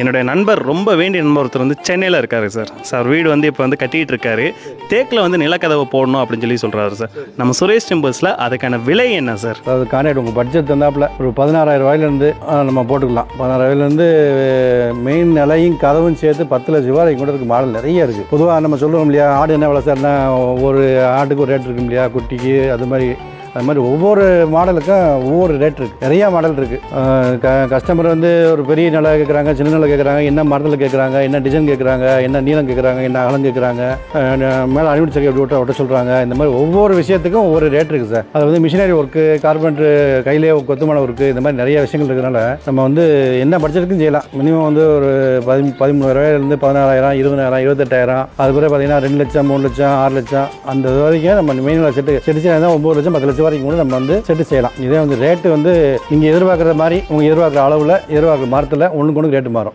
என்னுடைய நண்பர் ரொம்ப வேண்டிய நண்பர் ஒருத்தர் வந்து சென்னையில் இருக்காரு சார் வீடு வந்து இப்போ வந்து கட்டிகிட்டு இருக்காரு. தேக்கில் வந்து நிலக்கதவை போடணும் அப்படின்னு சொல்கிறாரு சார். நம்ம சுரேஷ் டிம்பர்ஸில் அதுக்கான விலை என்ன சார்? அதாவது கான்ட்ராக்ட் உங்கள் பட்ஜெட் தந்தாப்பில் ஒரு 16,000 ரூபாயிலேருந்து நம்ம போட்டுக்கலாம். 16,000 மெயின் நிலையும் கதவும் சேர்த்து 10 லட்ச ரூபாய்க்கு கூட இருக்குது. மாடல் நிறைய இருக்குது. பொதுவாக நம்ம சொல்லுவோம் இல்லையா, ஆடு என்ன விலை சார்னா ஒரு ஆட்டுக்கு ஒரு ரேட் இருக்கும் இல்லையா, குட்டிக்கு அது மாதிரி ஒவ்வொரு மாடலுக்கும் ஒவ்வொரு ரேட் இருக்குது. நிறையா மாடல் இருக்குது. கஸ்டமர் வந்து ஒரு பெரிய நிலை கேட்குறாங்க, சின்ன நிலை கேட்குறாங்க, என்ன மாடல் கேட்குறாங்க, என்ன டிசைன் கேட்குறாங்க, என்ன நீளம் கேட்குறாங்க, என்ன அகலம் கேட்குறாங்க, மேலே அனுமதி சர்டிஃபிகேட் விட்ட சொல்கிறாங்க. இந்த மாதிரி ஒவ்வொரு விஷயத்துக்கும் ஒவ்வொரு ரேட் இருக்குது சார். அது வந்து மிஷினரி ஒர்க்கு, கார்பெண்டர் கையிலே கொத்துமான ஒர்க்கு, இந்த மாதிரி நிறைய விஷயங்கள் இருக்கிறனால நம்ம வந்து என்ன பட்ஜெட்டுக்கும் செய்யலாம். மினிமம் வந்து ஒரு 13,000 14,000 20,000 28,000 அதுக்கப்புறம் பார்த்தீங்கன்னா 2 லட்சம் 3 லட்சம் 6 லட்சம் அந்த வரைக்கும் நம்ம மெயின் செட்டு செய்யலாம். 9 லட்சம் 10 லட்சம் வரைக்கும் கூட நம்ம வந்து செட்டு செய்யலாம். இதே வந்து ரேட்டு வந்து நீங்கள் எதிர்பார்க்குற மாதிரி உங்கள் எதிர்பார்க்குற அளவில் எதிர்பார்க்குற மரத்தில் ஒன்றுக்கு ஒன்று ரேட்டு மாறும்.